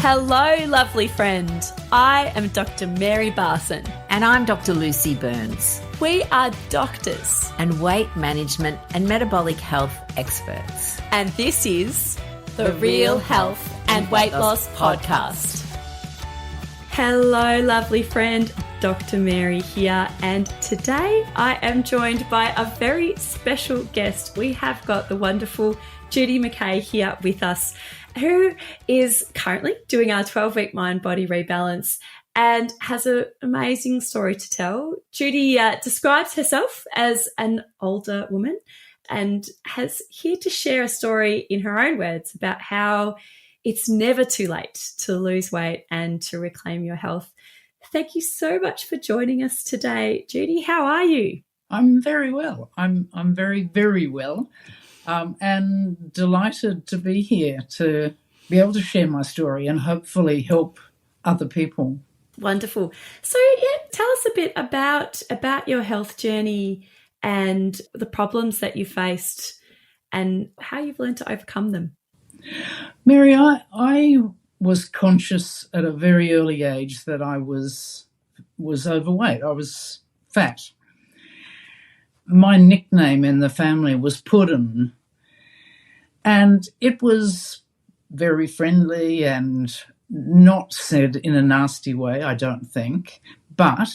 Hello, lovely friend. I am Dr. Mary Barson. And I'm Dr. Lucy Burns. We are doctors and weight management and metabolic health experts. and this is the Real Health and Weight Loss Podcast. Hello, lovely friend. Dr. Mary here, and today I am joined by a very special guest. We have got the wonderful Judy McKay here with us, who is currently doing our 12-week mind-body rebalance and has an amazing story to tell. Judy describes herself as an older woman and has here to share a story in her own words about how it's never too late to lose weight and to reclaim your health. Thank you so much for joining us today. Judy, how are you? I'm very well. I'm very, very well, and delighted to be here to be able to share my story and hopefully help other people. Wonderful. So, tell us a bit about your health journey and the problems that you faced and how you've learned to overcome them. Mary, I was conscious at a very early age that I was overweight. I was fat. My nickname in the family was Puddin', and it was very friendly and not said in a nasty way, I don't think, but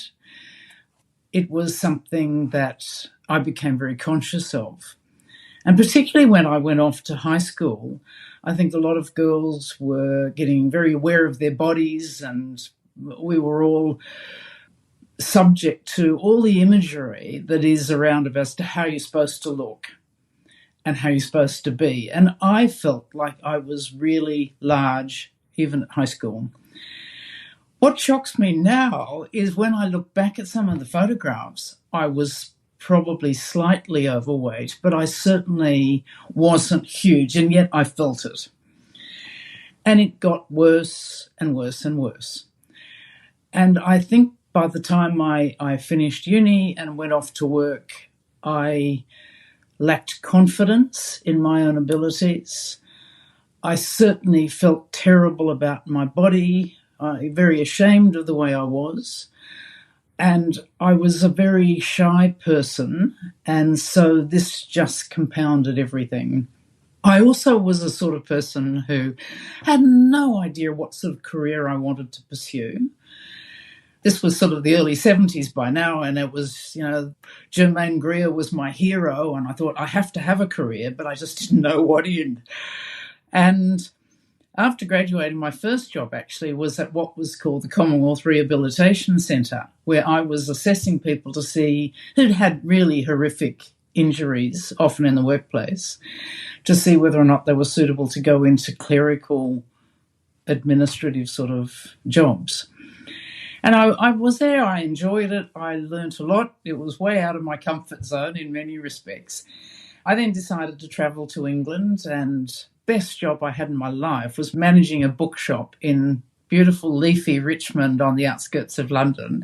it was something that I became very conscious of. And particularly when I went off to high school, I think a lot of girls were getting very aware of their bodies, and we were all subject to all the imagery that is around of as to how you're supposed to look and how you're supposed to be. And I felt like I was really large, even at high school. What shocks me now is when I look back at some of the photographs, I was probably slightly overweight, but I certainly wasn't huge, and yet I felt it. And it got worse and worse and worse. And I think by the time I finished uni and went off to work, I lacked confidence in my own abilities. I certainly felt terrible about my body, very ashamed of the way I was. And I was a very shy person, and so this just compounded everything. I also was a sort of person who had no idea what sort of career I wanted to pursue. This was sort of the early 70s by now, and it was, Germaine Greer was my hero, and I thought I have to have a career, but I just didn't know what in. And after graduating, my first job actually was at what was called the Commonwealth Rehabilitation Centre, where I was assessing people to see who'd had really horrific injuries, often in the workplace, to see whether or not they were suitable to go into clerical, administrative sort of jobs. And I was there, I enjoyed it, I learnt a lot. It was way out of my comfort zone in many respects. I then decided to travel to England, and best job I had in my life was managing a bookshop in beautiful leafy Richmond on the outskirts of London.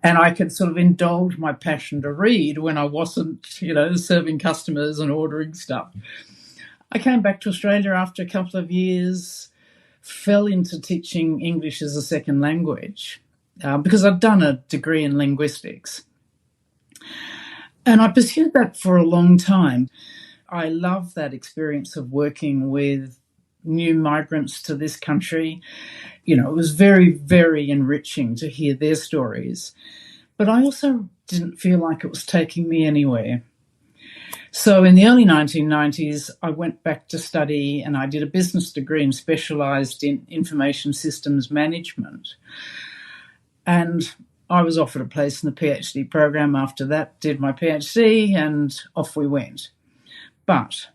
And I could sort of indulge my passion to read when I wasn't, serving customers and ordering stuff. I came back to Australia after a couple of years, fell into teaching English as a second language because I'd done a degree in linguistics. And I pursued that for a long time. I love that experience of working with new migrants to this country. It was very, very enriching to hear their stories. But I also didn't feel like it was taking me anywhere. So in the early 1990s, I went back to study, and I did a business degree and specialised in information systems management. And I was offered a place in the PhD program after that, did my PhD, and off we went. But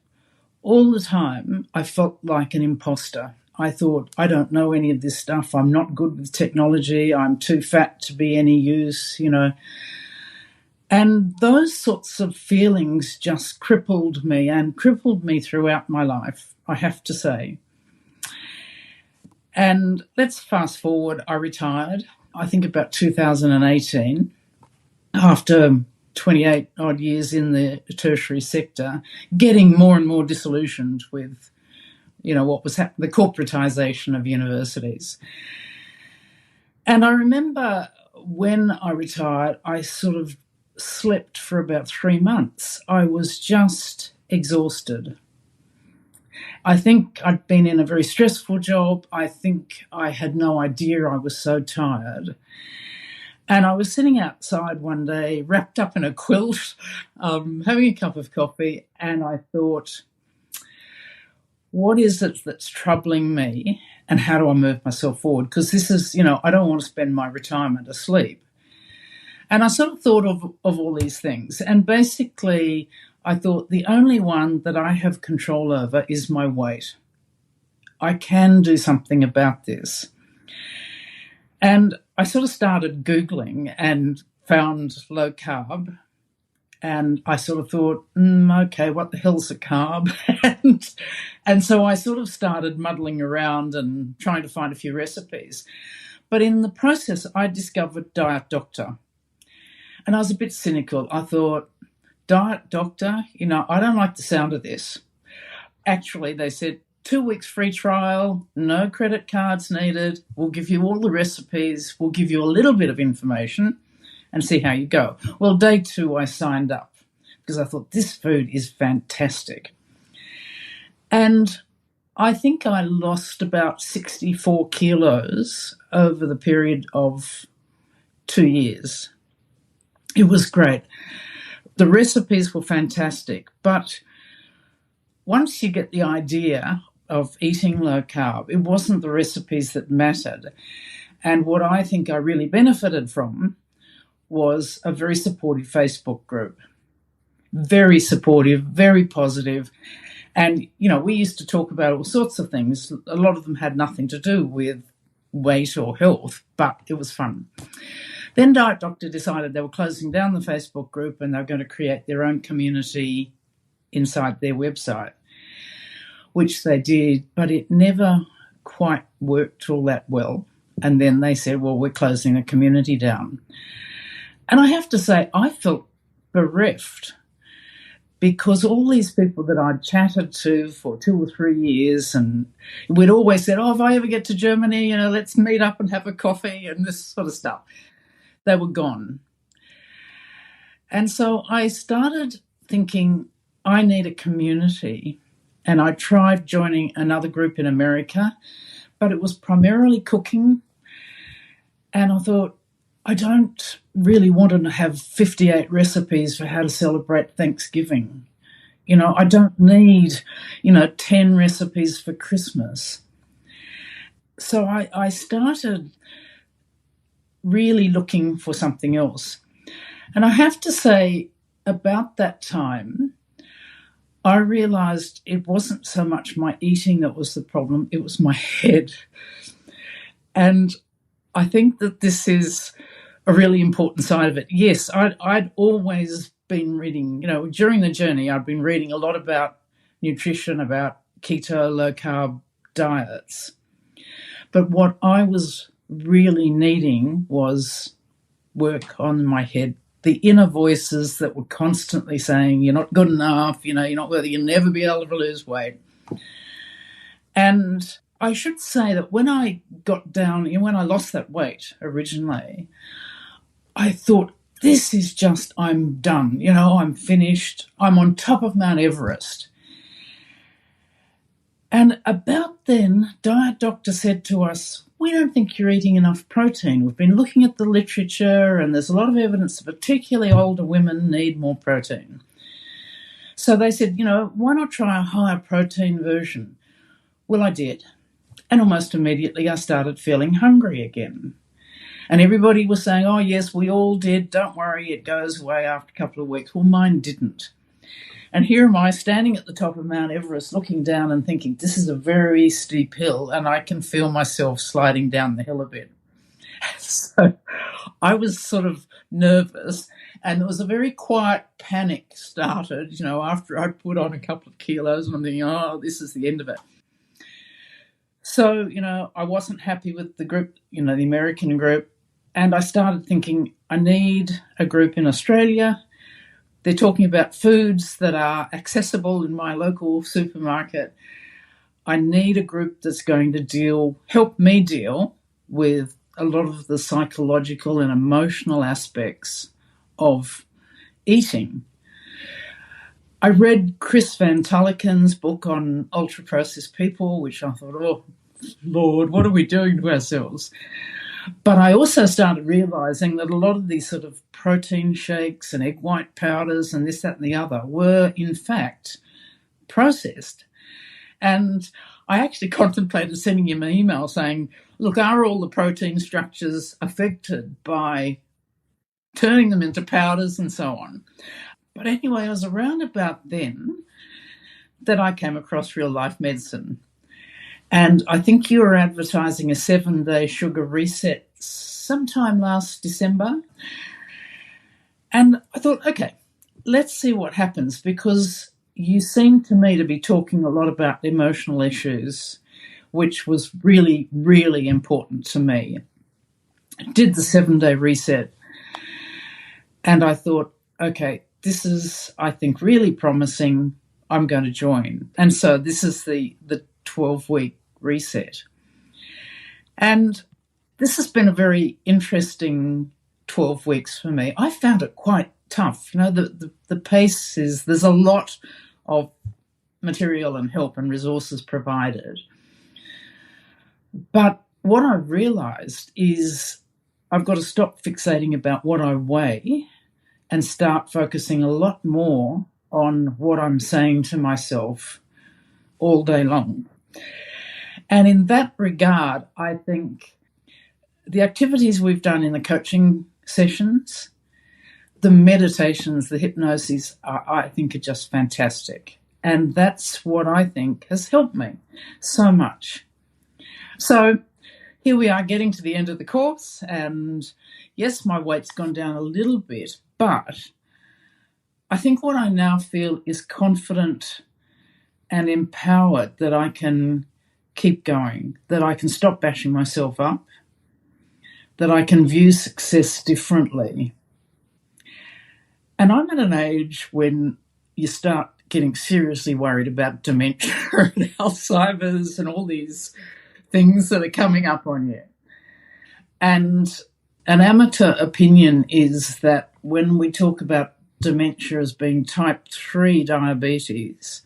all the time, I felt like an imposter. I thought, I don't know any of this stuff. I'm not good with technology. I'm too fat to be any use, And those sorts of feelings just crippled me throughout my life, I have to say. And let's fast forward. I retired, I think about 2018, after 28 odd years in the tertiary sector, getting more and more disillusioned with what was happening, the corporatization of universities. And I remember when I retired, I sort of slept for about 3 months. I was just exhausted. I think I'd been in a very stressful job. I think I had no idea I was so tired. And I was sitting outside one day, wrapped up in a quilt, having a cup of coffee, and I thought, what is it that's troubling me, and how do I move myself forward? Because this is, I don't want to spend my retirement asleep. And I sort of thought of all these things. And basically, I thought the only one that I have control over is my weight. I can do something about this. And I sort of started Googling and found low carb. And I sort of thought, okay, what the hell's a carb? and so I sort of started muddling around and trying to find a few recipes. But in the process, I discovered Diet Doctor. And I was a bit cynical. I thought, Diet Doctor, I don't like the sound of this. Actually, they said, 2 weeks free trial, no credit cards needed. We'll give you all the recipes. We'll give you a little bit of information and see how you go. Well, day 2, I signed up because I thought this food is fantastic. And I think I lost about 64 kilos over the period of 2 years. It was great. The recipes were fantastic, but once you get the idea of eating low carb, it wasn't the recipes that mattered. And what I think I really benefited from was a very supportive Facebook group. Very supportive, very positive. And, we used to talk about all sorts of things. A lot of them had nothing to do with weight or health, but it was fun. Then Diet Doctor decided they were closing down the Facebook group and they were going to create their own community inside their website, which they did, but it never quite worked all that well. And then they said, well, we're closing the community down. And I have to say, I felt bereft because all these people that I'd chatted to for 2 or 3 years, and we'd always said, if I ever get to Germany, let's meet up and have a coffee and this sort of stuff. They were gone. And so I started thinking, I need a community. And I tried joining another group in America, but it was primarily cooking. And I thought, I don't really want to have 58 recipes for how to celebrate Thanksgiving. I don't need, 10 recipes for Christmas. So I started really looking for something else. And I have to say, about that time, I realised it wasn't so much my eating that was the problem, it was my head. And I think that this is a really important side of it. Yes, I'd always been reading, during the journey, I'd been reading a lot about nutrition, about keto, low-carb diets. But what I was really needing was work on my head. The inner voices that were constantly saying, you're not good enough, you're not worthy, you'll never be able to lose weight. And I should say that when I got down, when I lost that weight originally, I thought, this is just, I'm done, I'm finished, I'm on top of Mount Everest. And about then, Diet Doctor said to us, we don't think you're eating enough protein. We've been looking at the literature and there's a lot of evidence that particularly older women need more protein. So they said, why not try a higher protein version? Well, I did. And almost immediately I started feeling hungry again. And everybody was saying, oh, yes, we all did. Don't worry, it goes away after a couple of weeks. Well, mine didn't. And here am I standing at the top of Mount Everest looking down and thinking, this is a very steep hill and I can feel myself sliding down the hill a bit. So I was sort of nervous and there was a very quiet panic started, after I'd put on a couple of kilos and I'm thinking, oh, this is the end of it. So, I wasn't happy with the group, the American group, and I started thinking I need a group in Australia. They're talking about foods that are accessible in my local supermarket. I need a group that's going to help me deal with a lot of the psychological and emotional aspects of eating. I read Chris Van Tulleken's book on ultra-processed people, which I thought, oh, Lord, what are we doing to ourselves? But I also started realising that a lot of these sort of protein shakes and egg white powders and this, that and the other were, in fact, processed. And I actually contemplated sending him an email saying, look, are all the protein structures affected by turning them into powders and so on? But anyway, it was around about then that I came across Real Life Medicine. And I think you were advertising a 7-day sugar reset sometime last December. And I thought, okay, let's see what happens, because you seem to me to be talking a lot about emotional issues, which was really, really important to me. I did the 7-day reset, and I thought, okay, this is, I think, really promising. I'm going to join. And so this is the 12-week reset. And this has been a very interesting 12 weeks for me. I found it quite tough. You know, the pace is, there's a lot of material and help and resources provided. But what I've realised is I've got to stop fixating about what I weigh and start focusing a lot more on what I'm saying to myself all day long. And in that regard, I think the activities we've done in the coaching sessions, the meditations, the hypnosis, I think are just fantastic. And that's what I think has helped me so much. So here we are getting to the end of the course, and yes, my weight's gone down a little bit, but I think what I now feel is confident and empowered that I can keep going, that I can stop bashing myself up, that I can view success differently. And I'm at an age when you start getting seriously worried about dementia and Alzheimer's and all these things that are coming up on you. And an amateur opinion is that when we talk about dementia as being type 3 diabetes,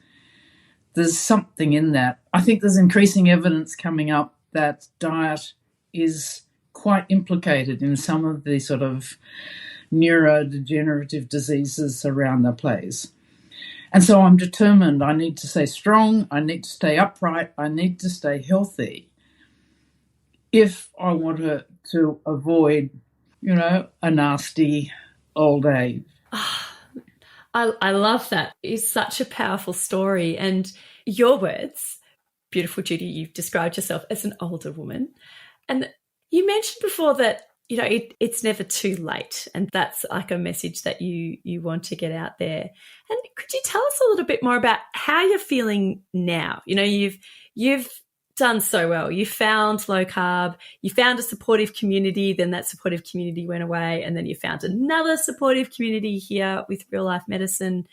there's something in that. I think there's increasing evidence coming up that diet is quite implicated in some of the sort of neurodegenerative diseases around the place. And so I'm determined. I need to stay strong. I need to stay upright. I need to stay healthy if I want to avoid, a nasty old age. I love that. It's such a powerful story. And your words, beautiful Judy, you've described yourself as an older woman. And you mentioned before that, it's never too late. And that's like a message that you want to get out there. And could you tell us a little bit more about how you're feeling now? You've done so well. You found low carb, you found a supportive community, then that supportive community went away, and then you found another supportive community here with Real Life Medicine.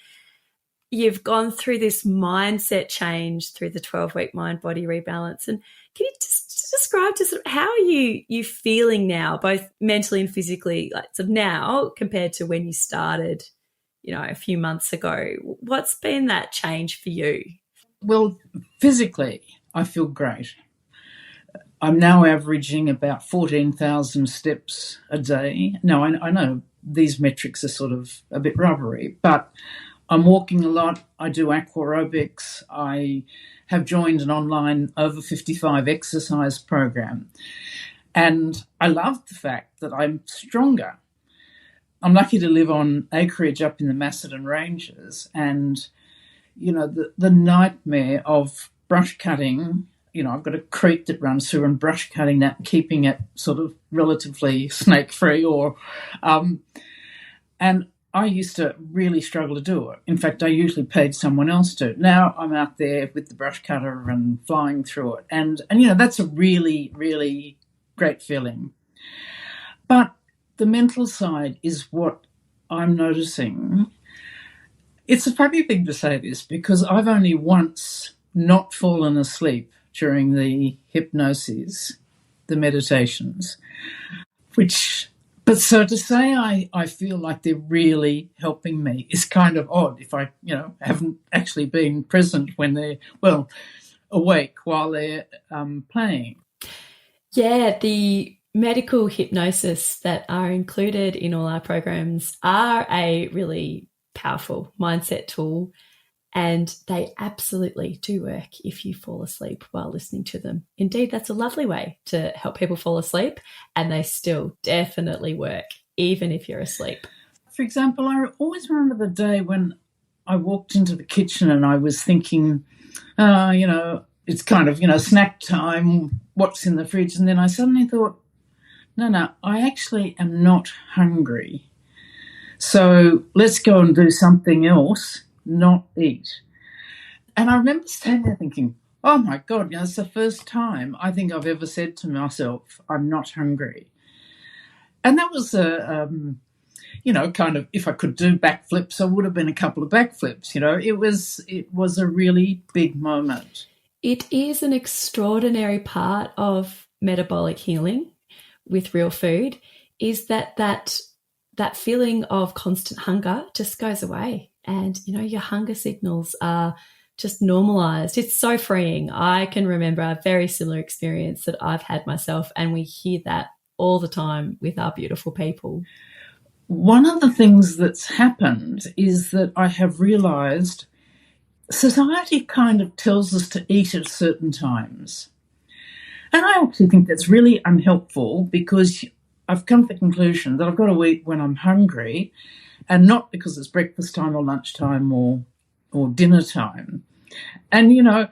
You've gone through this mindset change through the 12-week mind-body rebalance. And can you just describe to sort of how are you feeling now, both mentally and physically, like sort of now compared to when you started, a few months ago? What's been that change for you? Well, physically, I feel great. I'm now averaging about 14,000 steps a day. Now, I know these metrics are sort of a bit rubbery, but I'm walking a lot. I do aquarobics. I have joined an online over 55 exercise program. And I love the fact that I'm stronger. I'm lucky to live on acreage up in the Macedon Ranges, and, the nightmare of brush cutting, I've got a creek that runs through, and brush cutting that, keeping it sort of relatively snake-free and I used to really struggle to do it. In fact, I usually paid someone else to. Now I'm out there with the brush cutter and flying through it. And that's a really, really great feeling. But the mental side is what I'm noticing. It's a funny thing to say this because I've only once not fallen asleep during the hypnosis, the meditations, but so to say I feel like they're really helping me is kind of odd if I, haven't actually been present when they're, awake while they're playing. Yeah, the medical hypnosis that are included in all our programs are a really powerful mindset tool, and they absolutely do work if you fall asleep while listening to them. Indeed, that's a lovely way to help people fall asleep, and they still definitely work even if you're asleep. For example, I always remember the day when I walked into the kitchen and I was thinking, it's kind of, snack time, what's in the fridge? And then I suddenly thought, no, I actually am not hungry. So let's go and do something else, not eat. And I remember standing there thinking, oh my God, it's the first time I think I've ever said to myself, I'm not hungry. And that was kind of, if I could do backflips, I would have been a couple of backflips. It was a really big moment. It is an extraordinary part of metabolic healing with real food, is that feeling of constant hunger just goes away, and your hunger signals are just normalized. It's so freeing. I can remember a very similar experience that I've had myself, and we hear that all the time with our beautiful people. One of the things that's happened is that I have realised society kind of tells us to eat at certain times. And I actually think that's really unhelpful, because I've come to the conclusion that I've got to eat when I'm hungry, and not because it's breakfast time or lunchtime or dinner time. And,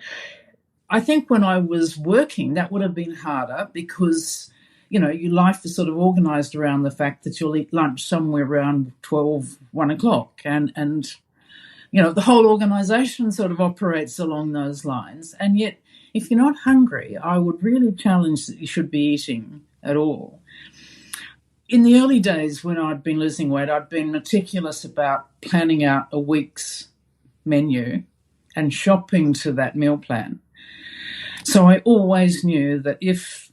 I think when I was working, that would have been harder because, your life is sort of organised around the fact that you'll eat lunch somewhere around 12, 1 o'clock. And the whole organisation sort of operates along those lines. And yet, if you're not hungry, I would really challenge that you should be eating at all. In the early days when I'd been losing weight, I'd been meticulous about planning out a week's menu and shopping to that meal plan. So I always knew that if,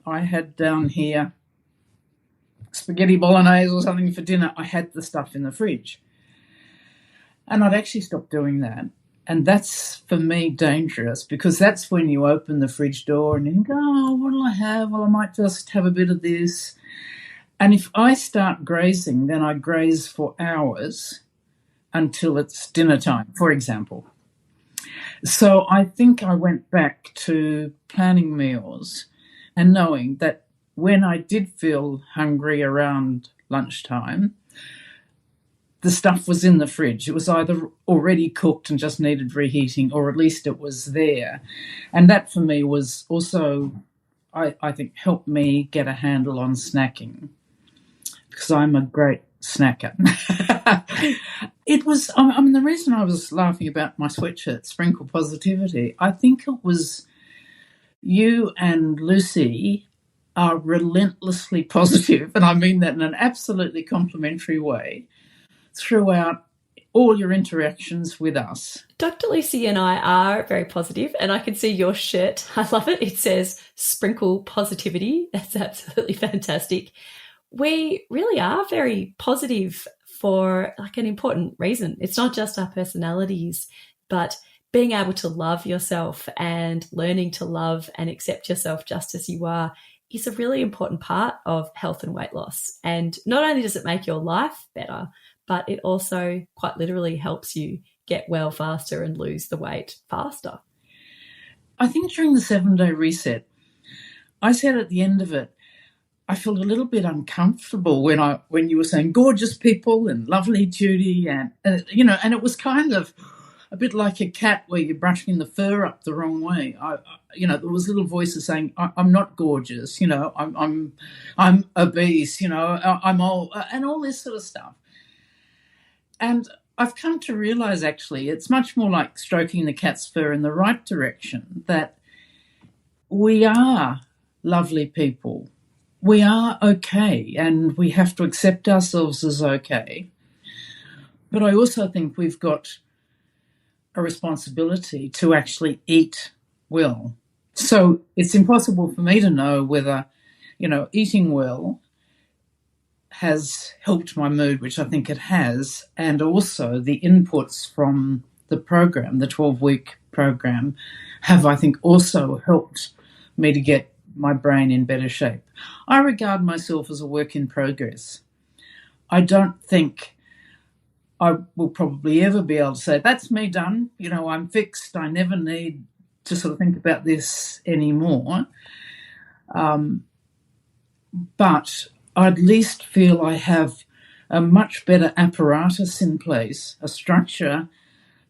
I had down here spaghetti bolognese or something for dinner, I had the stuff in the fridge. And I'd actually stopped doing that. And that's, for me, dangerous, because that's when you open the fridge door and you think, oh, what'll I have? Well, I might just have a bit of this. And if I start grazing, then I graze for hours until it's dinner time, for example. So I think I went back to planning meals and knowing that when I did feel hungry around lunchtime, the stuff was in the fridge. It was either already cooked and just needed reheating, or at least it was there. And that for me was also, I think, helped me get a handle on snacking, because I'm a great snacker. It was, the reason I was laughing about my sweatshirt, Sprinkle Positivity, I think it was you and Lucy are relentlessly positive, and I mean that in an absolutely complimentary way, throughout all your interactions with us. Dr. Lucy and I are very positive, and I can see your shirt. I love it. It says Sprinkle Positivity. That's absolutely fantastic. We really are very positive for an important reason. It's not just our personalities, but being able to love yourself and learning to love and accept yourself just as you are is a really important part of health and weight loss. And not only does it make your life better, but it also quite literally helps you get well faster and lose the weight faster. I think during the 7-day reset, I said at the end of it, I felt a little bit uncomfortable when you were saying gorgeous people and lovely Judy, and and it was kind of a bit like a cat where you're brushing the fur up the wrong way. There was little voices saying, I'm not gorgeous, I'm obese, I'm old, and all this sort of stuff. And I've come to realise, actually, it's much more like stroking the cat's fur in the right direction, that we are lovely people. We are okay, and we have to accept ourselves as okay. But I also think we've got a responsibility to actually eat well. So it's impossible for me to know whether, eating well has helped my mood, which I think it has, and also the inputs from the program, the 12-week program, have, I think, also helped me to get my brain in better shape. I regard myself as a work in progress. I don't think I will probably ever be able to say, that's me done, I'm fixed, I never need to sort of think about this anymore. But I at least feel I have a much better apparatus in place, a structure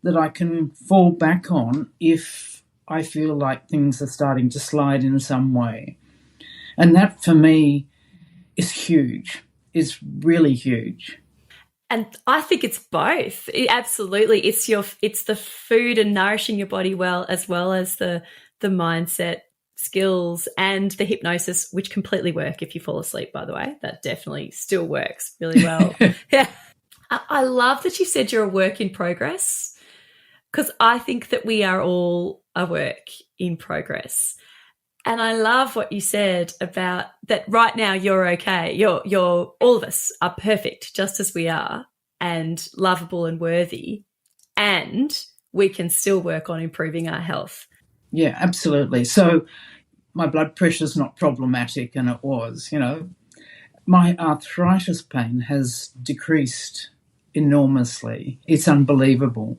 that I can fall back on if I feel like things are starting to slide in some way. And that for me is huge, is really huge. And I think it's both. Absolutely. It's the food and nourishing your body well as the mindset skills and the hypnosis, which completely work if you fall asleep, by the way. That definitely still works really well. Yeah. I love that you said you're a work in progress, because I think that we are all a work in progress. And I love what you said about that right now you're okay. You're all of us are perfect just as we are and lovable and worthy, and we can still work on improving our health. Yeah, absolutely. So my blood pressure's not problematic, and it was, My arthritis pain has decreased enormously. It's unbelievable.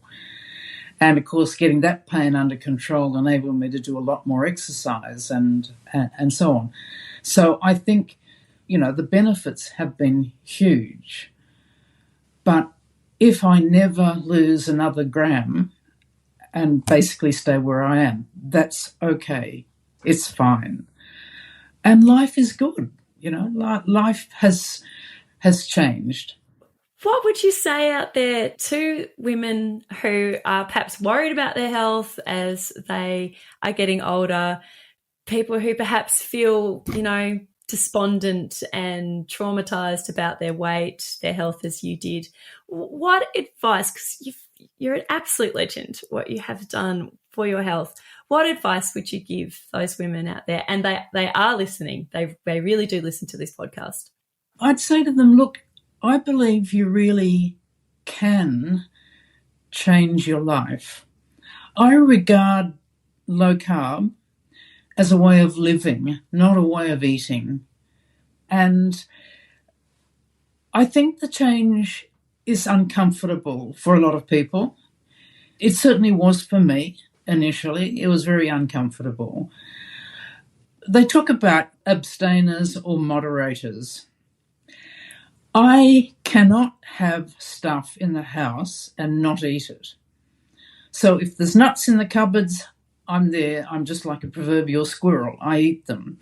And, of course, getting that pain under control enabled me to do a lot more exercise and so on. So I think, the benefits have been huge. But if I never lose another gram and basically stay where I am, that's okay. It's fine. And life is good. Life has changed. What would you say out there to women who are perhaps worried about their health as they are getting older, people who perhaps feel, despondent and traumatized about their weight, their health, as you did? What advice, because you're an absolute legend, what you have done for your health, what advice would you give those women out there? And they are listening. They really do listen to this podcast. I'd say to them, look, I believe you really can change your life. I regard low carb as a way of living, not a way of eating. And I think the change is uncomfortable for a lot of people. It certainly was for me initially. It was very uncomfortable. They talk about abstainers or moderators. I cannot have stuff in the house and not eat it. So if there's nuts in the cupboards, I'm there. I'm just like a proverbial squirrel. I eat them.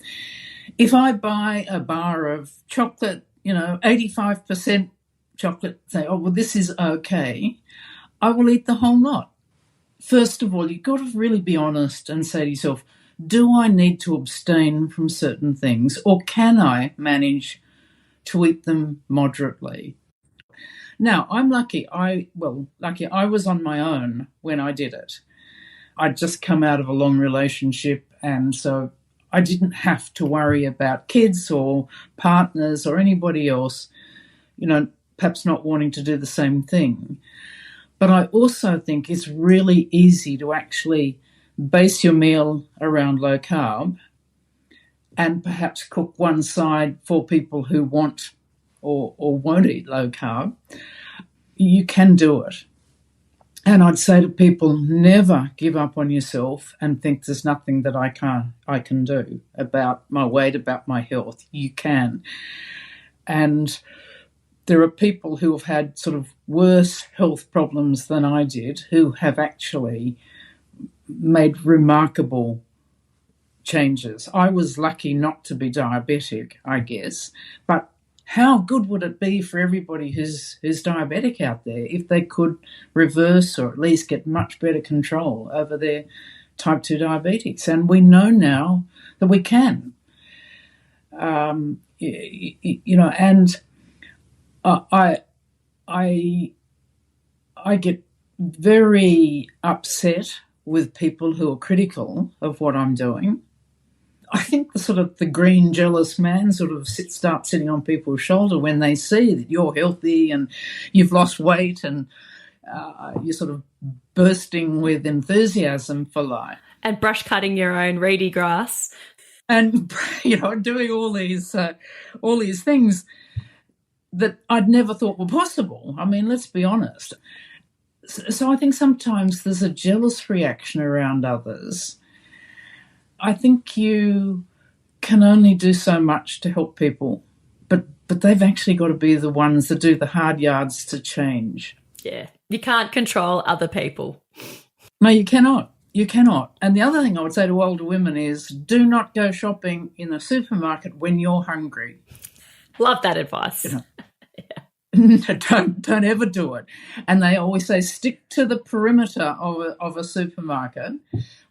If I buy a bar of chocolate, 85% chocolate, say, oh, well, this is okay, I will eat the whole lot. First of all, you've got to really be honest and say to yourself, do I need to abstain from certain things, or can I manage to eat them moderately? Now, I'm lucky. I was on my own when I did it. I'd just come out of a long relationship, and so I didn't have to worry about kids or partners or anybody else, perhaps not wanting to do the same thing. But I also think it's really easy to actually base your meal around low carb and perhaps cook one side for people who want or won't eat low carb. You can do it. And I'd say to people, never give up on yourself and think there's nothing that I can do about my weight, about my health. You can. And there are people who have had sort of worse health problems than I did who have actually made remarkable changes. I was lucky not to be diabetic, I guess, but how good would it be for everybody who's diabetic out there if they could reverse or at least get much better control over their type 2 diabetes? And we know now that we can. And I get very upset with people who are critical of what I'm doing. I think the green jealous man starts sitting on people's shoulder when they see that you're healthy and you've lost weight and you're sort of bursting with enthusiasm for life. And brush cutting your own reedy grass. And, doing all these things that I'd never thought were possible. I mean, let's be honest. So I think sometimes there's a jealous reaction around others. I think you can only do so much to help people, but they've actually got to be the ones that do the hard yards to change. Yeah, you can't control other people. No, you cannot. You cannot. And the other thing I would say to older women is do not go shopping in a supermarket when you're hungry. Love that advice. Don't ever do it. And they always say stick to the perimeter of a supermarket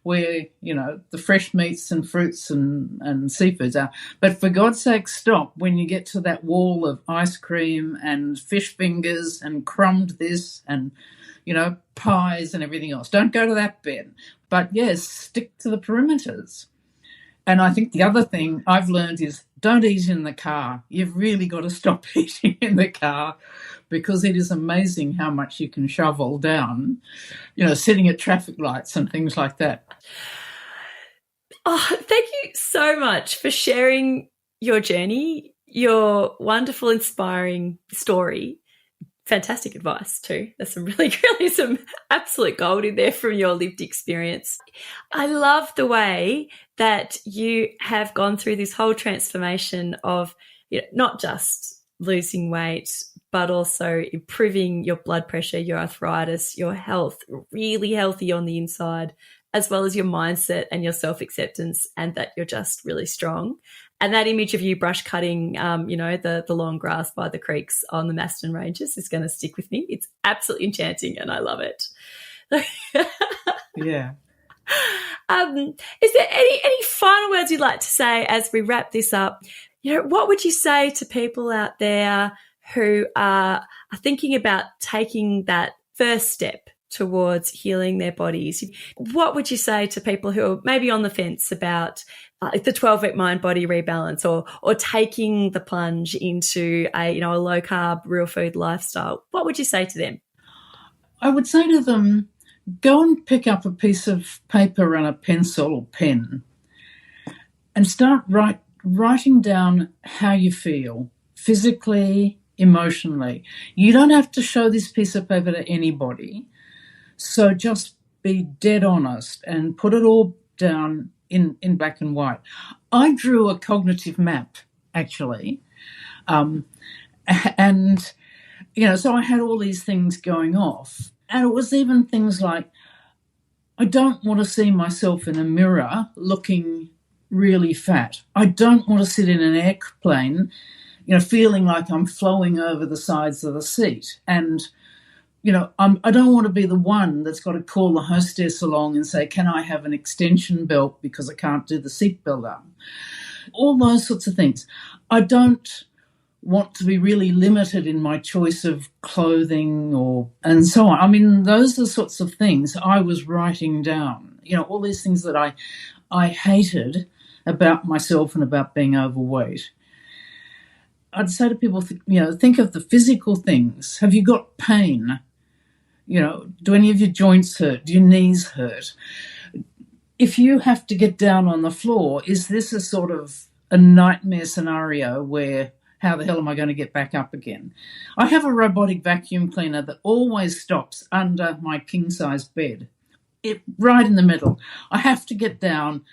where, the fresh meats and fruits and seafoods are. But for God's sake, stop when you get to that wall of ice cream and fish fingers and crumbed this and, pies and everything else. Don't go to that bit. But, yes, stick to the perimeters. And I think the other thing I've learned is don't eat in the car. You've really got to stop eating in the car because it is amazing how much you can shovel down, sitting at traffic lights and things like that. Oh, thank you so much for sharing your journey, your wonderful, inspiring story. Fantastic advice too. There's some really some absolute gold in there from your lived experience. I love the way that you have gone through this whole transformation of not just losing weight, but also improving your blood pressure, your arthritis, your health, really healthy on the inside, as well as your mindset and your self-acceptance, and that you're just really strong. And that image of you brush cutting, the long grass by the creeks on the Maston Ranges is going to stick with me. It's absolutely enchanting and I love it. Yeah. Is there any final words you'd like to say as we wrap this up? What would you say to people out there who are thinking about taking that first step towards healing their bodies? What would you say to people who are maybe on the fence about the 12-week mind-body rebalance or taking the plunge into a low-carb, real food lifestyle? What would you say to them? I would say to them, go and pick up a piece of paper and a pencil or pen and start writing down how you feel physically, emotionally. You don't have to show this piece of paper to anybody. So just be dead honest and put it all down in black and white. I drew a cognitive map, actually. So I had all these things going off. And it was even things like, I don't want to see myself in a mirror looking really fat. I don't want to sit in an airplane, feeling like I'm flowing over the sides of the seat. And I don't want to be the one that's got to call the hostess along and say, can I have an extension belt because I can't do the seatbelt up? All those sorts of things. I don't want to be really limited in my choice of clothing and so on. I mean, those are the sorts of things I was writing down, all these things that I hated about myself and about being overweight. I'd say to people, think of the physical things. Have you got pain? Do any of your joints hurt? Do your knees hurt? If you have to get down on the floor, is this a sort of a nightmare scenario where how the hell am I going to get back up again? I have a robotic vacuum cleaner that always stops under my king-size bed, right in the middle. I have to get down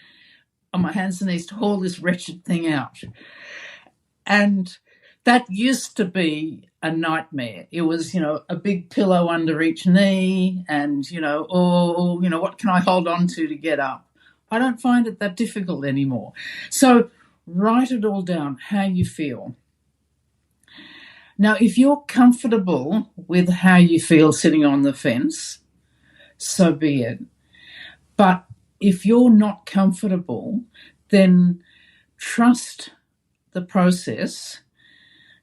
on my hands and knees to haul this wretched thing out. And that used to be a nightmare. It was, a big pillow under each knee and, what can I hold on to get up? I don't find it that difficult anymore. So write it all down, how you feel. Now, if you're comfortable with how you feel sitting on the fence, so be it. But if you're not comfortable, then trust the process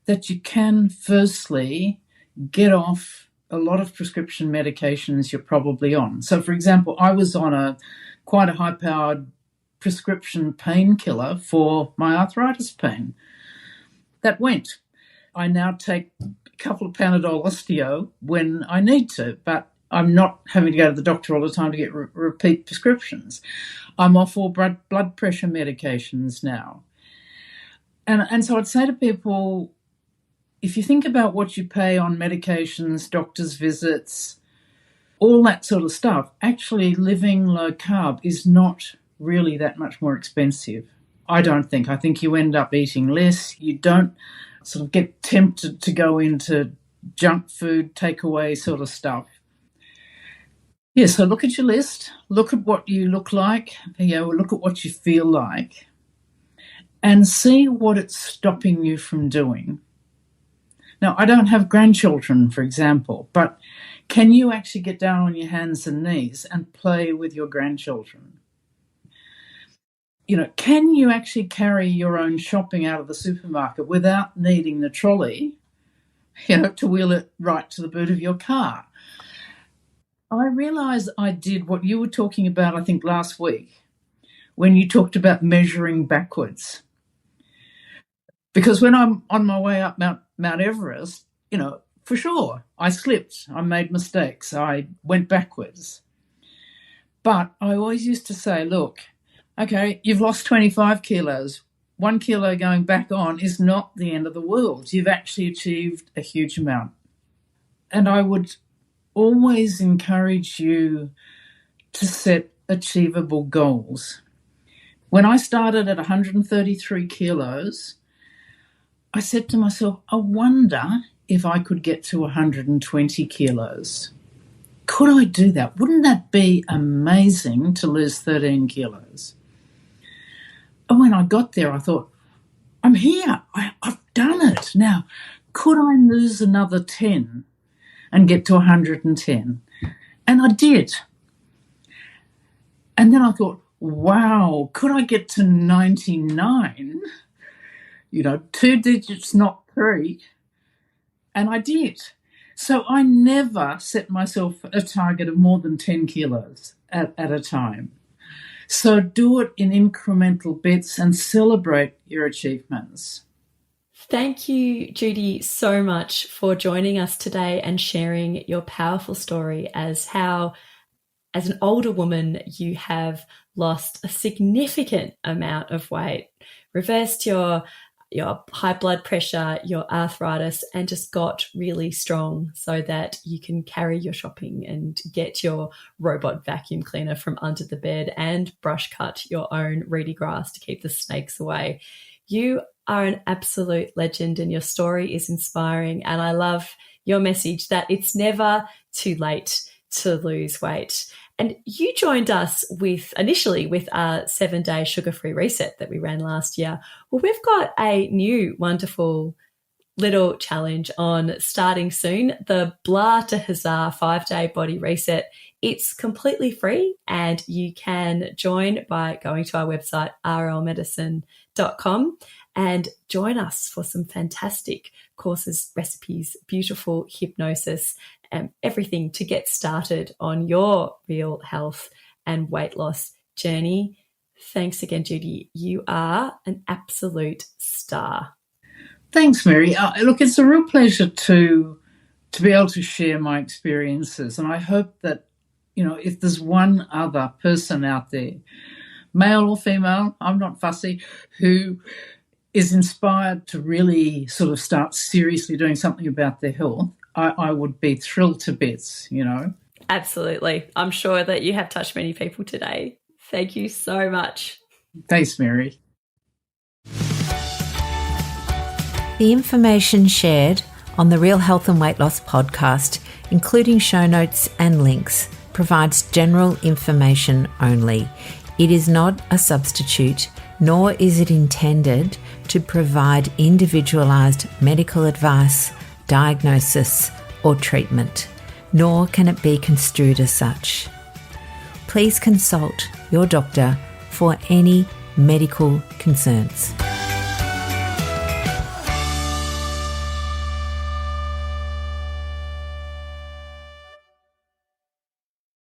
that you can firstly get off a lot of prescription medications you're probably on. So, for example, I was on quite a high-powered prescription painkiller for my arthritis pain. That went. I now take a couple of Panadol Osteo when I need to, but I'm not having to go to the doctor all the time to get repeat prescriptions. I'm off all blood pressure medications now. And so I'd say to people, if you think about what you pay on medications, doctor's visits, all that sort of stuff, actually living low carb is not really that much more expensive. I don't think. I think you end up eating less. You don't sort of get tempted to go into junk food, takeaway sort of stuff. Yeah, so look at your list, look at what you look like, look at what you feel like, and see what it's stopping you from doing. Now, I don't have grandchildren, for example, but can you actually get down on your hands and knees and play with your grandchildren? Can you actually carry your own shopping out of the supermarket without needing the trolley, to wheel it right to the boot of your car? I realised I did what you were talking about, I think, last week when you talked about measuring backwards. Because when I'm on my way up Mount Everest, for sure, I slipped, I made mistakes, I went backwards. But I always used to say, look, okay, you've lost 25 kilos. 1 kilo going back on is not the end of the world. You've actually achieved a huge amount. And I would always encourage you to set achievable goals. When I started at 133 kilos, I said to myself, I wonder if I could get to 120 kilos. Could I do that? Wouldn't that be amazing to lose 13 kilos? And when I got there, I thought, I'm here. I've done it. Now, could I lose another 10 and get to 110? And I did. And then I thought, wow, could I get to 99? 2 digits, not 3. And I did. So I never set myself a target of more than 10 kilos at a time. So do it in incremental bits and celebrate your achievements. Thank you, Judy, so much for joining us today and sharing your powerful story as how, as an older woman, you have lost a significant amount of weight, reversed your high blood pressure, your arthritis, and just got really strong so that you can carry your shopping and get your robot vacuum cleaner from under the bed and brush cut your own reedy grass to keep the snakes away. You are an absolute legend and your story is inspiring, and I love your message that it's never too late to lose weight. And you joined us initially with our 7-day sugar-free reset that we ran last year. Well, we've got a new wonderful little challenge on starting soon, the Blah to Huzzah 5-day body reset. It's completely free and you can join by going to our website, rlmedicine.com, and join us for some fantastic courses, recipes, beautiful hypnosis, and everything to get started on your real health and weight loss journey. Thanks again, Judy. You are an absolute star. Thanks, Mary. Look, it's a real pleasure to be able to share my experiences, and I hope that, if there's one other person out there, male or female, I'm not fussy, who is inspired to really sort of start seriously doing something about their health, I would be thrilled to bits, Absolutely. I'm sure that you have touched many people today. Thank you so much. Thanks, Mary. The information shared on the Real Health and Weight Loss podcast, including show notes and links, provides general information only. It is not a substitute, nor is it intended to provide individualised medical advice, diagnosis, or treatment, nor can it be construed as such. Please consult your doctor for any medical concerns.